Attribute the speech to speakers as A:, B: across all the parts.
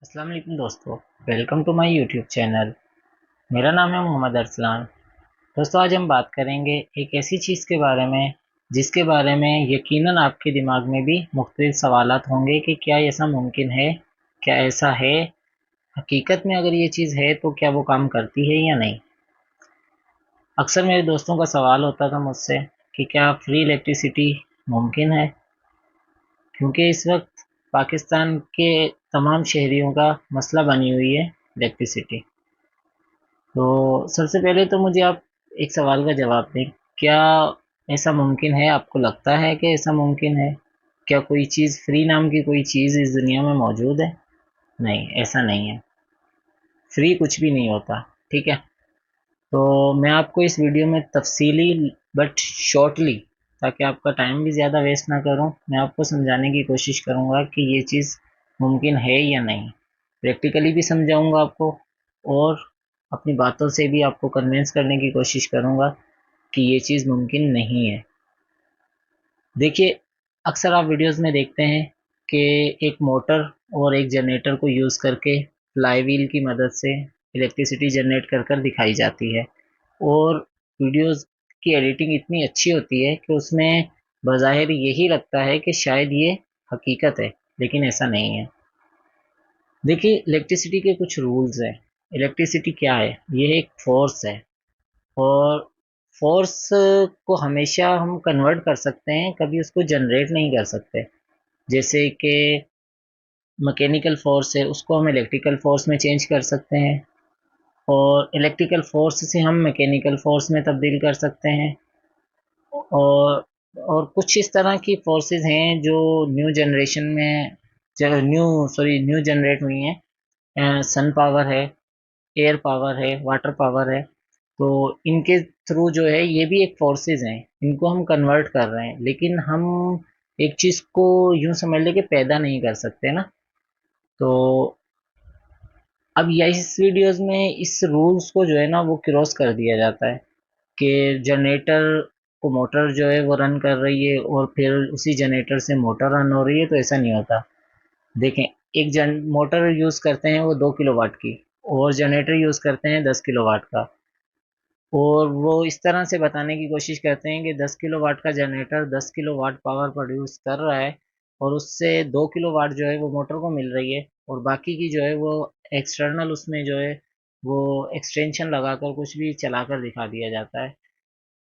A: अस्सलाम वालेकुम दोस्तों। Welcome to my YouTube channel. मेरा नाम है मोहम्मद अरसलान। दोस्तों, आज हम बात करेंगे एक ऐसी चीज़ के बारे में जिसके बारे में यकीनन आपके दिमाग में भी मुख्तलिफ सवालात होंगे कि क्या ऐसा मुमकिन है, क्या ऐसा है हकीकत में। अगर ये चीज़ है तो क्या वो काम करती है या नहीं। अक्सर मेरे दोस्तों का सवाल होता था मुझसे कि क्या फ्री इलेक्ट्रिसिटी मुमकिन है, क्योंकि इस वक्त पाकिस्तान के तमाम शहरियों का मसला बनी हुई है इलेक्ट्रिसिटी। तो सबसे पहले तो मुझे आप एक सवाल का जवाब दें। क्या ऐसा मुमकिन है? आपको लगता है कि ऐसा मुमकिन है? क्या कोई चीज़ फ्री नाम की कोई चीज़ इस दुनिया में मौजूद है? नहीं, ऐसा नहीं है। फ्री कुछ भी नहीं होता। ठीक है। तो मैं आपको इस वीडियो में तफसीली बट शॉर्टली, ताकि आपका टाइम भी ज़्यादा वेस्ट ना करूं, मैं आपको समझाने की कोशिश करूंगा कि ये चीज़ मुमकिन है या नहीं। प्रैक्टिकली भी समझाऊंगा आपको, और अपनी बातों से भी आपको कन्विंस करने की कोशिश करूंगा कि ये चीज़ मुमकिन नहीं है। देखिए, अक्सर आप वीडियोस में देखते हैं कि एक मोटर और एक जनरेटर को यूज़ करके फ्लाई व्हील की मदद से इलेक्ट्रिसिटी जनरेट कर कर दिखाई जाती है। और वीडियोस की एडिटिंग इतनी अच्छी होती है कि उसमें बज़ाहिर यही लगता है कि शायद ये हकीकत है, लेकिन ऐसा नहीं है। देखिए, इलेक्ट्रिसिटी के कुछ रूल्स हैं। इलेक्ट्रिसिटी क्या है? ये एक फोर्स है, और फोर्स को हमेशा हम कन्वर्ट कर सकते हैं, कभी उसको जनरेट नहीं कर सकते। जैसे कि मैकेनिकल फोर्स है, उसको हम इलेक्ट्रिकल फोर्स में चेंज कर सकते हैं, और इलेक्ट्रिकल फोर्स से हम मैकेनिकल फोर्स में तब्दील कर सकते हैं। और कुछ इस तरह की फोर्सेस हैं जो न्यू जनरेशन में न्यू जनरेट हुई हैं। सन पावर है, एयर पावर है, वाटर पावर है। तो इनके थ्रू जो है, ये भी एक फोर्सेस हैं, इनको हम कन्वर्ट कर रहे हैं। लेकिन हम एक चीज़ को यूं समझ ले कि पैदा नहीं कर सकते ना। तो अब यह इस वीडियोस में इस रूल्स को जो है ना, वो क्रॉस कर दिया जाता है कि जनरेटर को मोटर जो है वो रन कर रही है, और फिर उसी जनरेटर से मोटर रन हो रही है। तो ऐसा नहीं होता। देखें, एक जन मोटर यूज़ करते हैं वो 2 किलोवाट की, और जनरेटर यूज़ करते हैं 10 किलोवाट का। और वो इस तरह से बताने की कोशिश करते हैं कि 10 किलोवाट का जनरेटर 10 किलोवाट पावर प्रोड्यूस कर रहा है, और उससे 2 किलोवाट जो है वो मोटर को मिल रही है, और बाकी की जो है वो एक्सटर्नल, उसमें जो है वो एक्सटेंशन लगाकर कुछ भी चलाकर दिखा दिया जाता है।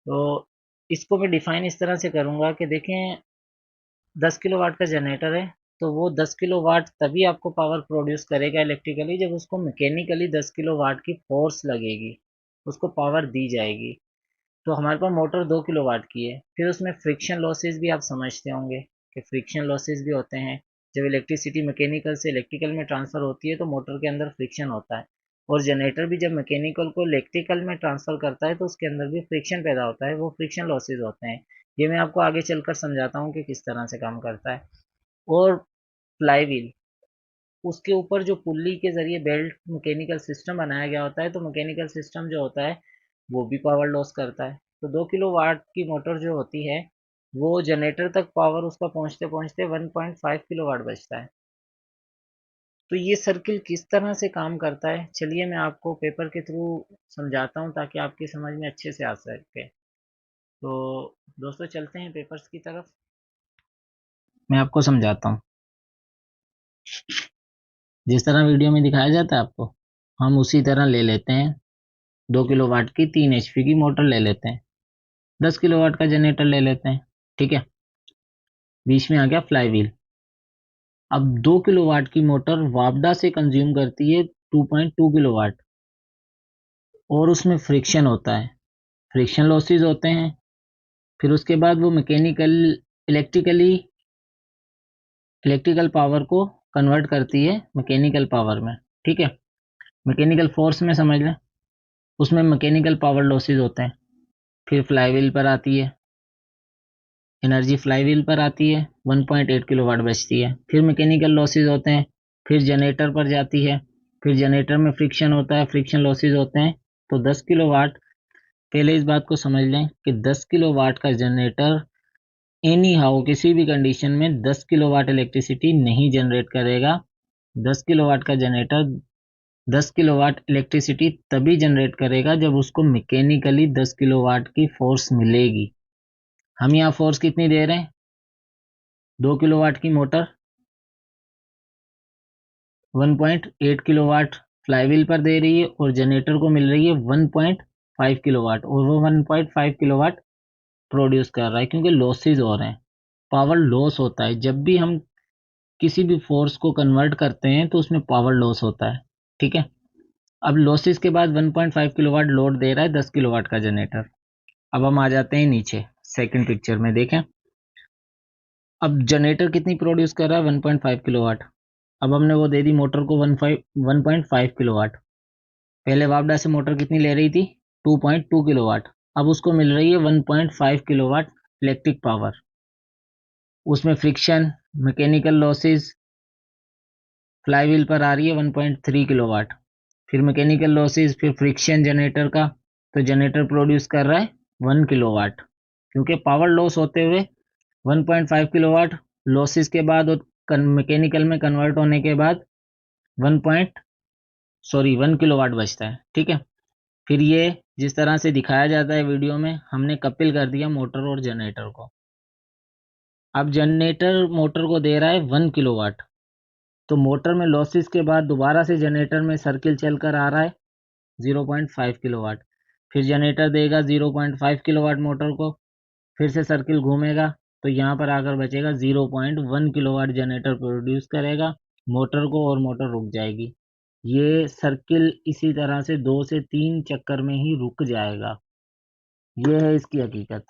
A: तो इसको मैं डिफाइन इस तरह से करूँगा कि देखें, 10 किलोवाट का जनरेटर है, तो वो 10 किलोवाट तभी आपको पावर प्रोड्यूस करेगा इलेक्ट्रिकली जब उसको मैकेनिकली 10 किलोवाट की फोर्स लगेगी, उसको पावर दी जाएगी। तो हमारे पास मोटर 2 किलोवाट की है। फिर उसमें फ्रिक्शन लॉसेस भी आप समझते होंगे कि फ्रिक्शन लॉसेस भी होते हैं। जब इलेक्ट्रिसिटी मैकेनिकल से इलेक्ट्रिकल में ट्रांसफ़र होती है तो मोटर के अंदर फ्रिक्शन होता है, और जनरेटर भी जब मैकेनिकल को इलेक्ट्रिकल में ट्रांसफ़र करता है तो उसके अंदर भी फ्रिक्शन पैदा होता है, वो फ्रिक्शन लॉसेस होते हैं। ये मैं आपको आगे चलकर समझाता हूँ कि किस तरह से काम करता है। और फ्लाई व्हील, उसके ऊपर जो पुल्ली के ज़रिए बेल्ट मैकेनिकल सिस्टम बनाया गया होता है, तो मैकेनिकल सिस्टम जो होता है वो भी पावर लॉस करता है। तो 2 किलोवाट की मोटर जो होती है, वो जनरेटर तक पावर उसका पहुंचते पहुंचते 1.5 किलोवाट बचता है। तो ये सर्किल किस तरह से काम करता है, चलिए मैं आपको पेपर के थ्रू समझाता हूँ ताकि आपकी समझ में अच्छे से आ सके। तो दोस्तों, चलते हैं पेपर्स की तरफ, मैं आपको समझाता हूँ। जिस तरह वीडियो में दिखाया जाता है आपको, हम उसी तरह ले लेते हैं। 2 किलोवाट की 3 HP की मोटर ले लेते हैं, 10 किलोवाट का जनरेटर ले लेते हैं। ठीक है। बीच में आ गया फ्लाई व्हील। अब 2 किलोवाट की मोटर वापडा से कंज्यूम करती है 2.2 किलोवाट, और उसमें फ्रिक्शन होता है, फ्रिक्शन लॉसेस होते हैं। फिर उसके बाद वो इलेक्ट्रिकली इलेक्ट्रिकल पावर को कन्वर्ट करती है मैकेनिकल पावर में। ठीक है। मैकेनिकल फोर्स में समझ लें, उसमें मैकेनिकल पावर लॉसेस होते हैं। फिर फ्लाईव्हील पर आती है, एनर्जी फ्लाईव्हील पर आती है, 1.8 किलोवाट बचती है। फिर मैकेनिकल लॉसेस होते हैं, फिर जनरेटर पर जाती है, फिर जनरेटर में फ्रिक्शन होता है, फ्रिक्शन लॉसेस होते हैं। तो 10 किलोवाट, पहले इस बात को समझ लें कि 10 किलोवाट का जनरेटर एनी हाउ किसी भी कंडीशन में 10 किलोवाट इलेक्ट्रिसिटी नहीं जनरेट करेगा। 10 किलोवाट का जनरेटर 10 किलोवाट इलेक्ट्रिसिटी तभी जनरेट करेगा जब उसको मैकेनिकली 10 किलोवाट की फोर्स मिलेगी। हम यहाँ फोर्स कितनी दे रहे हैं? 2 किलोवाट की मोटर 1.8 किलोवाट फ्लाईव्हील पर दे रही है और जनरेटर को मिल रही है 1.5 किलोवाट, और वो 1.5 किलोवाट प्रोड्यूस कर रहा है क्योंकि लॉसेज हो रहे हैं। पावर लॉस होता है जब भी हम किसी भी फोर्स को कन्वर्ट करते हैं तो उसमें पावर लॉस होता है। ठीक है, अब लॉसेस के बाद 1.5 किलोवाट लोड दे रहा है 10 किलोवाट का जनरेटर। अब हम आ जाते हैं नीचे सेकंड पिक्चर में, देखें। अब जनरेटर कितनी प्रोड्यूस कर रहा है? 1.5 किलोवाट। अब हमने वो दे दी मोटर को 1.5 किलोवाट। पहले वापडा से मोटर कितनी ले रही थी? 2.2 किलोवाट। अब उसको मिल रही है 1.5 किलोवाट इलेक्ट्रिक पावर। उसमें फ्रिक्शन, मैकेनिकल लॉसेस फ्लाईव्हील पर आ रही है 1.3 किलोवाट, फिर मैकेनिकल लॉसेस, फिर फ्रिक्शन जनरेटर का, तो जनरेटर प्रोड्यूस कर रहा है 1 किलोवाट। क्योंकि पावर लॉस होते हुए 1.5 किलोवाट लॉसेस के बाद और मैकेनिकल में कन्वर्ट होने के बाद 1 किलोवाट बचता है। ठीक है, फिर ये जिस तरह से दिखाया जाता है वीडियो में, हमने कपिल कर दिया मोटर और जनरेटर को। अब जनरेटर मोटर को दे रहा है 1 किलोवाट, तो मोटर में लॉसेस के बाद दोबारा से जनरेटर में सर्किल चलकर आ रहा है 0.5 किलोवाट। फिर जनरेटर देगा 0.5 किलोवाट मोटर को, फिर से सर्किल घूमेगा तो यहाँ पर आकर बचेगा 0.1 किलोवाट जनरेटर प्रोड्यूस करेगा मोटर को, और मोटर रुक जाएगी। ये सर्किल इसी तरह से 2 से 3 चक्कर में ही रुक जाएगा। ये है इसकी हकीकत।